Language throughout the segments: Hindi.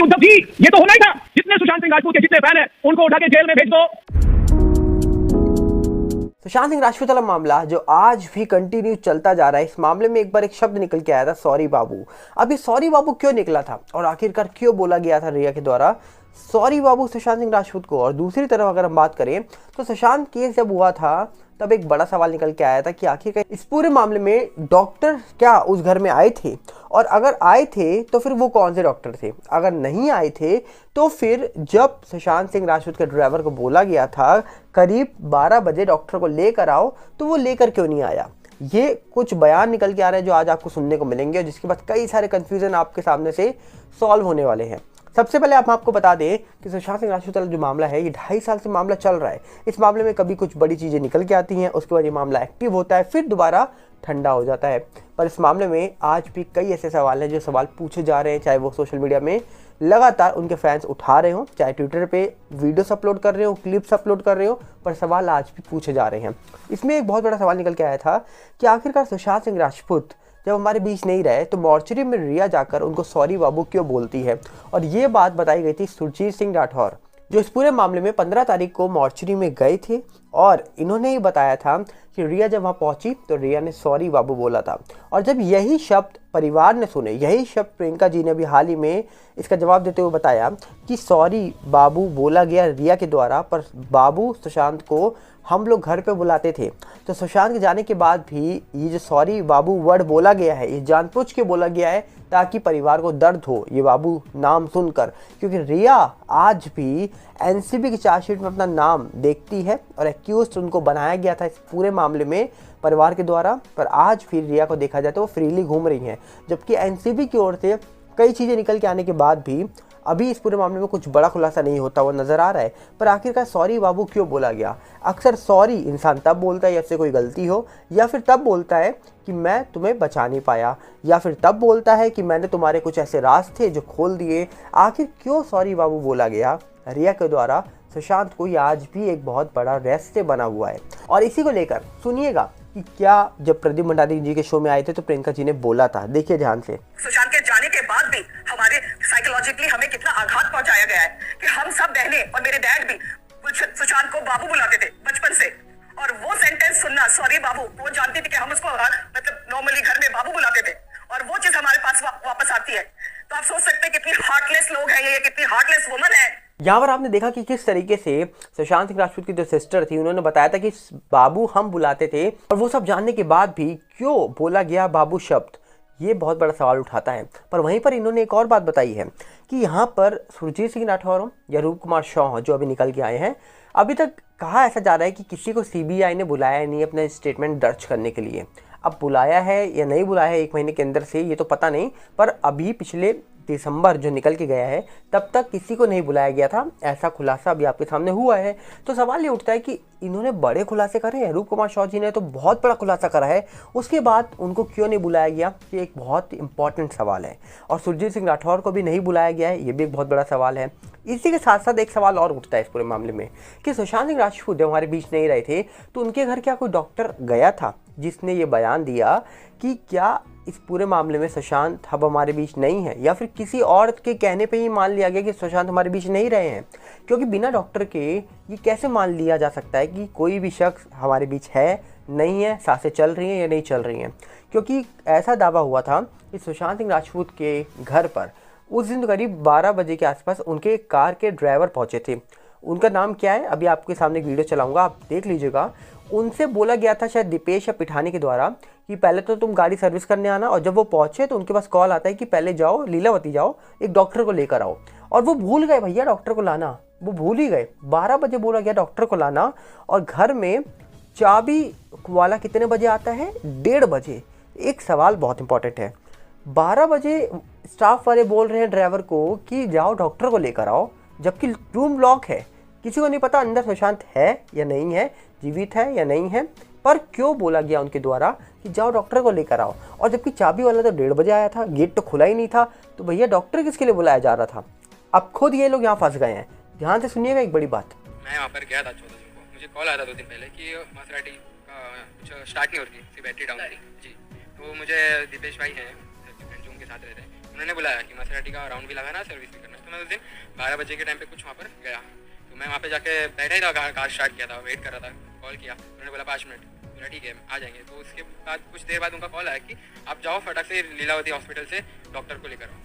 कि उद्धव जी ये तो होना ही था, जितने सुशांत सिंह राजपूत के जितने फैन हैं उनको उठा के जेल में भेज दो। सुशांत सिंह राजपूत वाला मामला जो आज भी कंटिन्यू चलता जा रहा है, इस मामले में एक बार एक शब्द निकल के आया था, सॉरी बाबू। अब ये सॉरी बाबू क्यों निकला था और आखिरकार क्यों बोला गया था रिया के द्वारा सॉरी बाबू सुशांत सिंह राजपूत को। और दूसरी तरफ अगर हम बात करें तो सुशांत केस जब हुआ था तब एक बड़ा सवाल निकल के आया था कि आखिरकार इस पूरे मामले में डॉक्टर क्या उस घर में आए थे, और अगर आए थे तो फिर वो कौन से डॉक्टर थे। अगर नहीं आए थे तो फिर जब सुशांत सिंह राजपूत के ड्राइवर को बोला गया था करीब 12 बजे डॉक्टर को लेकर आओ, तो वो लेकर क्यों नहीं आया। ये कुछ बयान निकल के आ रहे हैं जो आज आपको सुनने को मिलेंगे और जिसके बाद कई सारे कंफ्यूजन आपके सामने से सॉल्व होने वाले हैं। सबसे पहले हम आपको बता दें कि सुशांत सिंह राजपूत वाला जो मामला है ये 2.5 साल से मामला चल रहा है। इस मामले में कभी कुछ बड़ी चीज़ें निकल के आती हैं, उसके बाद ये मामला एक्टिव होता है, फिर दोबारा ठंडा हो जाता है। पर इस मामले में आज भी कई ऐसे सवाल हैं जो सवाल पूछे जा रहे हैं, चाहे वो सोशल मीडिया में लगातार उनके फैंस उठा रहे हो, चाहे ट्विटर पे वीडियोस अपलोड कर रहे हो, क्लिप्स अपलोड कर रहे हो, पर सवाल आज भी पूछे जा रहे हैं। इसमें एक बहुत बड़ा सवाल निकल के आया था कि आखिरकार सुशांत सिंह राजपूत जब हमारे बीच नहीं रहे तो मॉर्चरी में रिया जाकर उनको सॉरी बाबू क्यों बोलती है। और ये बात बताई गई थी सुरजीत सिंह राठौर जो इस पूरे मामले में 15 तारीख को मॉर्चरी में गए थे, और इन्होंने ही बताया था कि रिया जब वहाँ पहुंची तो रिया ने सॉरी बाबू बोला था। और जब यही शब्द परिवार ने सुने, यही शब्द प्रियंका जी ने अभी हाल ही में इसका जवाब देते हुए बताया कि सॉरी बाबू बोला गया रिया के द्वारा, पर बाबू सुशांत को हम लोग घर पे बुलाते थे। तो सुशांत के जाने के बाद भी ये जो सॉरी बाबू वर्ड बोला गया है ये जानबूझ के बोला गया है ताकि परिवार को दर्द हो ये बाबू नाम सुनकर, क्योंकि रिया आज भी एनसीबी की चार्जशीट में अपना नाम देखती है और एक्यूज्ड उनको बनाया गया था इस पूरे मामले में परिवार के द्वारा। पर आज फिर रिया को देखा जाए तो वो फ्रीली घूम रही हैं, जबकि एनसीबी की ओर से कई चीज़ें निकल के आने के बाद भी अभी इस पूरे मामले में कुछ बड़ा खुलासा नहीं होता हुआ नजर आ रहा है। पर आखिरकार सॉरी बाबू क्यों बोला गया। अक्सर सॉरी इंसान तब बोलता है जब से कोई गलती हो, या फिर तब बोलता है कि मैं तुम्हें बचा नहीं पाया, या फिर तब बोलता है कि मैंने तुम्हारे कुछ ऐसे राज थे जो खोल दिए। आखिर क्यों सॉरी बाबू बोला गया रिया के द्वारा सुशांत को, ये आज भी एक बहुत बड़ा रहस्य बना हुआ है। और इसी को लेकर सुनिएगा कि क्या जब प्रदीप भंडारी जी के शो में आए थे तो प्रियंका जी ने बोला था, देखिए ध्यान से। सुशांत के जाने के बाद भी हमारे साइकोलॉजिकली हमें कितना आघात पहुंचाया गया है कि हम सब बहनें और मेरे डैड भी सुशांत को बाबू बुलाते थे बचपन से, और वो सेंटेंस सुनना सॉरी बाबू, वो जानती थी कि हम उसको मतलब नॉर्मली घर में बाबू बुलाते थे, और वो चीज हमारे पास वापस आती है। तो आप सोच सकते हैं कितनी हार्टलेस लोग हैं ये, कितनी हार्टलेस वुमन है। यहाँ पर आपने देखा कि किस तरीके से सुशांत सिंह राजपूत की जो सिस्टर थी उन्होंने बताया था कि बाबू हम बुलाते थे, और वो सब जानने के बाद भी क्यों बोला गया बाबू शब्द, ये बहुत बड़ा सवाल उठाता है। पर वहीं पर इन्होंने एक और बात बताई है कि यहाँ पर सुरजीत सिंह राठौर या रूप कुमार शॉ जो अभी निकल के आए हैं, अभी तक कहा ऐसा जा रहा है कि किसी को सीबीआई ने बुलाया नहीं अपने स्टेटमेंट दर्ज करने के लिए। अब बुलाया है या नहीं बुलाया है 1 महीने के अंदर से ये तो पता नहीं, पर अभी पिछले दिसंबर जो निकल के गया है तब तक किसी को नहीं बुलाया गया था, ऐसा खुलासा अभी आपके सामने हुआ है। तो सवाल ये उठता है कि इन्होंने बड़े खुलासे करे हैं, रूप कुमार शॉ जी ने तो बहुत बड़ा खुलासा करा है, उसके बाद उनको क्यों नहीं बुलाया गया, ये एक बहुत इंपॉर्टेंट सवाल है। और सुरजीत सिंह राठौर को भी नहीं बुलाया गया है, ये भी एक बहुत बड़ा सवाल है। इसी के साथ साथ एक सवाल और उठता है इस पूरे मामले में कि सुशांत सिंह राजपूत जब हमारे बीच नहीं रहे थे तो उनके घर क्या कोई डॉक्टर गया था जिसने ये बयान दिया कि क्या इस पूरे मामले में सुशांत अब हमारे बीच नहीं है, या फिर किसी और के कहने पे ही मान लिया गया कि सुशांत हमारे बीच नहीं रहे हैं। क्योंकि बिना डॉक्टर के ये कैसे मान लिया जा सकता है कि कोई भी शख्स हमारे बीच है नहीं है, सांसें चल रही हैं या नहीं चल रही हैं। क्योंकि ऐसा दावा हुआ था कि सुशांत सिंह राजपूत के घर पर उस दिन करीब 12 बजे के आसपास उनके कार के ड्राइवर पहुंचे थे। उनका नाम क्या है अभी आपके सामने वीडियो चलाऊंगा, आप देख लीजिएगा। उनसे बोला गया था शायद दीपेश या पिठानी के द्वारा कि पहले तो तुम गाड़ी सर्विस करने आना, और जब वो पहुंचे तो उनके पास कॉल आता है कि पहले जाओ लीलावती जाओ, एक डॉक्टर को लेकर आओ। और वो भूल गए भैया डॉक्टर को लाना, वो भूल ही गए। 12 बजे बोला गया डॉक्टर को लाना, और घर में चाबी वाला कितने बजे आता है, 1:30 बजे। एक सवाल बहुत इंपॉर्टेंट है, 12 बजे स्टाफ वाले बोल रहे हैं ड्राइवर को कि जाओ डॉक्टर को लेकर आओ, जबकि रूम लॉक है, किसी को नहीं पता अंदर सुशांत है या नहीं है, जीवित है या नहीं है। पर क्यों बोला गया उनके द्वारा कि जाओ डॉक्टर को लेकर आओ, और जबकि चाबी वाला तो 1:30 बजे आया था, गेट तो खुला ही नहीं था, तो भैया डॉक्टर किसके लिए बुलाया जा रहा था। अब खुद ये लोग यहाँ फंस गए हैं। ध्यान से सुनिएगा एक बड़ी बात। मैं वहाँ पर गया था 14 जून को, मुझे कॉल आया था 2 दिन पहले कि मासराटी का कुछ स्टार्ट नहीं हो रही थी, बैटरी डाउन थी जी। तो मुझे दीपेश भाई हैं जो उनके साथ रहते हैं, उन्होंने बुलाया कि मासेराटी का राउंड भी लगाना, सर्विस भी करना है। तो मैं उस दिन 12 बजे के टाइम पे कुछ वहाँ पर गया, तो मैं वहाँ पे जाके बैठा ही था, कार स्टार्ट किया था, वेट कर रहा था, कॉल किया, उन्होंने बोला 5 मिनट, बोला ठीक है आ जाएंगे। तो उसके बाद कुछ देर बाद उनका कॉल आया कि आप जाओ फटाक से लीलावती हॉस्पिटल से डॉक्टर को लेकर आओ।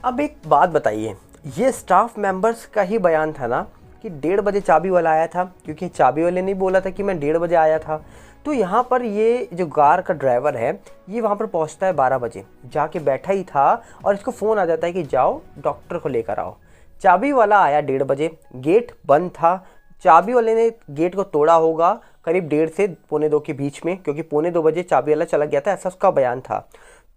अब एक बात बताइए, ये स्टाफ मेंबर्स का ही बयान था ना कि 1:30 बजे चाबी वाला आया था, क्योंकि चाबी वाले ने बोला था कि मैं 1:30 बजे आया था। तो यहाँ पर ये जो कार का ड्राइवर है ये वहाँ पर पहुँचता है 12 बजे, जाके बैठा ही था और इसको फ़ोन आ जाता है कि जाओ डॉक्टर को लेकर आओ। चाबी वाला आया 1:30 बजे, गेट बंद था, चाबी वाले ने गेट को तोड़ा होगा करीब 1:30 से 1:45 के बीच में, क्योंकि 1:45 बजे चाबी वाला चला गया था, ऐसा उसका बयान था।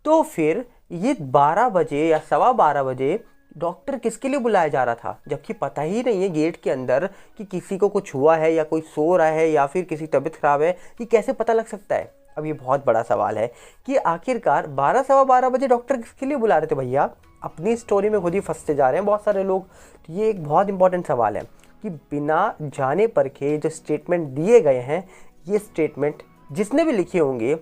तो फिर ये 12 बजे या 12:15 बजे डॉक्टर किसके लिए बुलाया जा रहा था, जबकि पता ही नहीं है गेट के अंदर कि किसी को कुछ हुआ है या कोई सो रहा है या फिर किसी तबीयत खराब है, ये कैसे पता लग सकता है। अब ये बहुत बड़ा सवाल है कि आखिरकार 12-12:15 बजे डॉक्टर किसके लिए बुला रहे थे भैया। अपनी स्टोरी में खुद ही फंसते जा रहे हैं बहुत सारे लोग। तो ये एक बहुत इंपॉर्टेंट सवाल है कि बिना जाने परखे जो स्टेटमेंट दिए गए हैं, ये स्टेटमेंट जिसने भी लिखे होंगे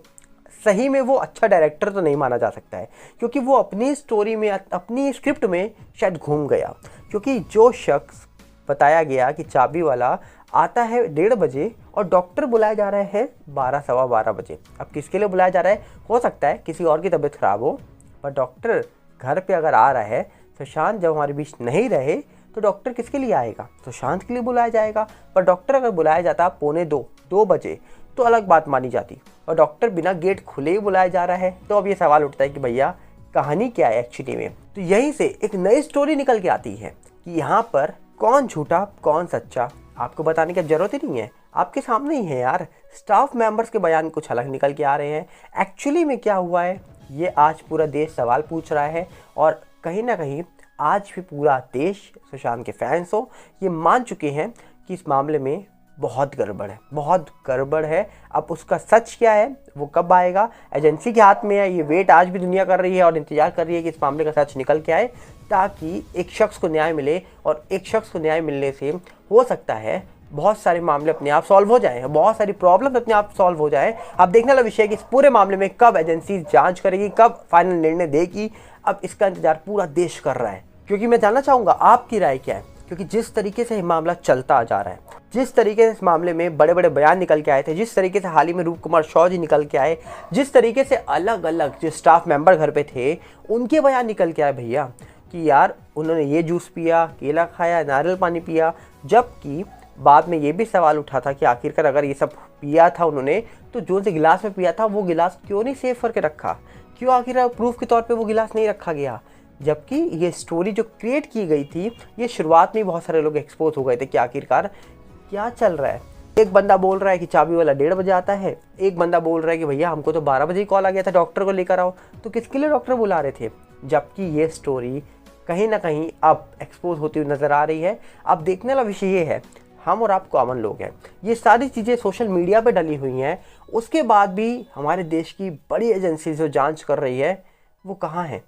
सही में वो अच्छा डायरेक्टर तो नहीं माना जा सकता है, क्योंकि वो अपनी स्टोरी में, अपनी स्क्रिप्ट में शायद घूम गया। क्योंकि जो शख्स बताया गया कि चाबी वाला आता है 1:30 बजे और डॉक्टर बुलाया जा रहा है 12-12:15 बजे। अब किसके लिए बुलाया जा रहा है, हो सकता है किसी और की तबीयत खराब हो, पर डॉक्टर घर पे अगर आ रहा है, सुशांत जब हमारे बीच नहीं रहे तो डॉक्टर किसके लिए आएगा, सुशांत के लिए बुलाया जाएगा। पर डॉक्टर अगर बुलाया जाता 1:45-2 बजे तो अलग बात मानी जाती, और डॉक्टर बिना गेट खुले ही बुलाया जा रहा है। तो अब ये सवाल उठता है कि भैया कहानी क्या है एक्चुअली में। तो यहीं से एक नई स्टोरी निकल के आती है कि यहाँ पर कौन झूठा कौन सच्चा आपको बताने की जरूरत ही नहीं है, आपके सामने ही है यार। स्टाफ मेंबर्स के बयान कुछ अलग निकल के आ रहे हैं, एक्चुअली में क्या हुआ है ये आज पूरा देश सवाल पूछ रहा है। और कहीं ना कहीं आज भी पूरा देश, सुशांत के फैंस हो, ये मान चुके हैं कि इस मामले में बहुत गड़बड़ है, बहुत गड़बड़ है। अब उसका सच क्या है वो कब आएगा, एजेंसी के हाथ में है। ये वेट आज भी दुनिया कर रही है और इंतजार कर रही है कि इस मामले का सच निकल के आए, ताकि एक शख्स को न्याय मिले। और एक शख्स को न्याय मिलने से हो सकता है बहुत सारे मामले अपने आप सॉल्व हो जाएं, बहुत सारी प्रॉब्लम अपने आप सॉल्व हो जाएं। अब देखने वाला विषय है कि इस पूरे मामले में कब एजेंसी जांच करेगी, कब फाइनल निर्णय देगी। अब इसका इंतजार पूरा देश कर रहा है, क्योंकि मैं जानना चाहूँगा आपकी राय क्या है। क्योंकि जिस तरीके से ये मामला चलता जा रहा है, जिस तरीके से इस मामले में बड़े बड़े बयान निकल के आए थे, जिस तरीके से हाल ही में रूप कुमार शॉ जी निकल के आए, जिस तरीके से अलग अलग जो स्टाफ मेंबर घर पे थे उनके बयान निकल के आए भैया कि यार उन्होंने ये जूस पिया, केला खाया, नारियल पानी पिया, जबकि बाद में ये भी सवाल उठा था कि आखिरकार अगर ये सब पिया था उन्होंने तो जो से गिलास में पिया था वो गिलास क्यों नहीं सेव करके रखा, क्यों आखिर प्रूफ के तौर पे वो गिलास नहीं रखा गया। जबकि ये स्टोरी जो क्रिएट की गई थी, ये शुरुआत में बहुत सारे लोग एक्सपोज हो गए थे कि आखिरकार क्या चल रहा है। एक बंदा बोल रहा है कि चाबी वाला 1:30 बजे आता है, एक बंदा बोल रहा है कि भैया हमको तो 12 बजे ही कॉल आ गया था डॉक्टर को लेकर आओ। तो किसके लिए डॉक्टर बुला रहे थे, जबकि ये स्टोरी कहीं ना कहीं अब एक्सपोज होती हुई नजर आ रही है। अब देखने वाला विषय ये है, हम और आप कॉमन लोग हैं, ये सारी चीज़ें सोशल मीडिया पे डली हुई हैं, उसके बाद भी हमारे देश की बड़ी एजेंसी जो जांच कर रही है वो कहाँ है,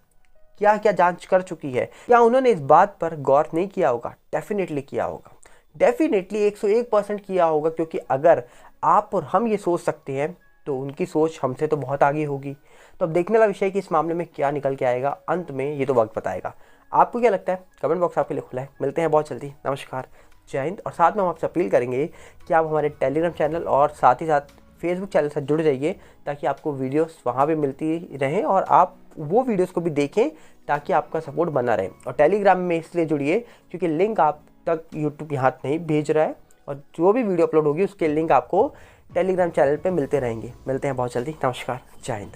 क्या क्या जांच कर चुकी है, क्या उन्होंने इस बात पर गौर नहीं किया होगा। डेफिनेटली किया होगा, डेफिनेटली 101% किया होगा, क्योंकि अगर आप और हम ये सोच सकते हैं तो उनकी सोच हमसे तो बहुत आगे होगी। तो अब देखने वाला विषय है कि इस मामले में क्या निकल के आएगा, अंत में ये तो वक्त बताएगा। आपको क्या लगता है, कमेंट बॉक्स आपके लिए खुला है। मिलते हैं बहुत जल्दी, नमस्कार, जय हिंद। और साथ में हम आपसे अपील करेंगे कि आप हमारे टेलीग्राम चैनल और साथ ही साथ फेसबुक चैनल से जुड़ जाइए, ताकि आपको वीडियोस वहाँ भी मिलती रहें और आप वो वीडियोस को भी देखें, ताकि आपका सपोर्ट बना रहे। और टेलीग्राम में इसलिए जुड़िए क्योंकि लिंक आप तक यूट्यूब यहाँ नहीं भेज रहा है, और जो भी वीडियो अपलोड होगी उसके लिंक आपको टेलीग्राम चैनल पे मिलते रहेंगे। मिलते हैं बहुत जल्दी, नमस्कार, जय हिंद।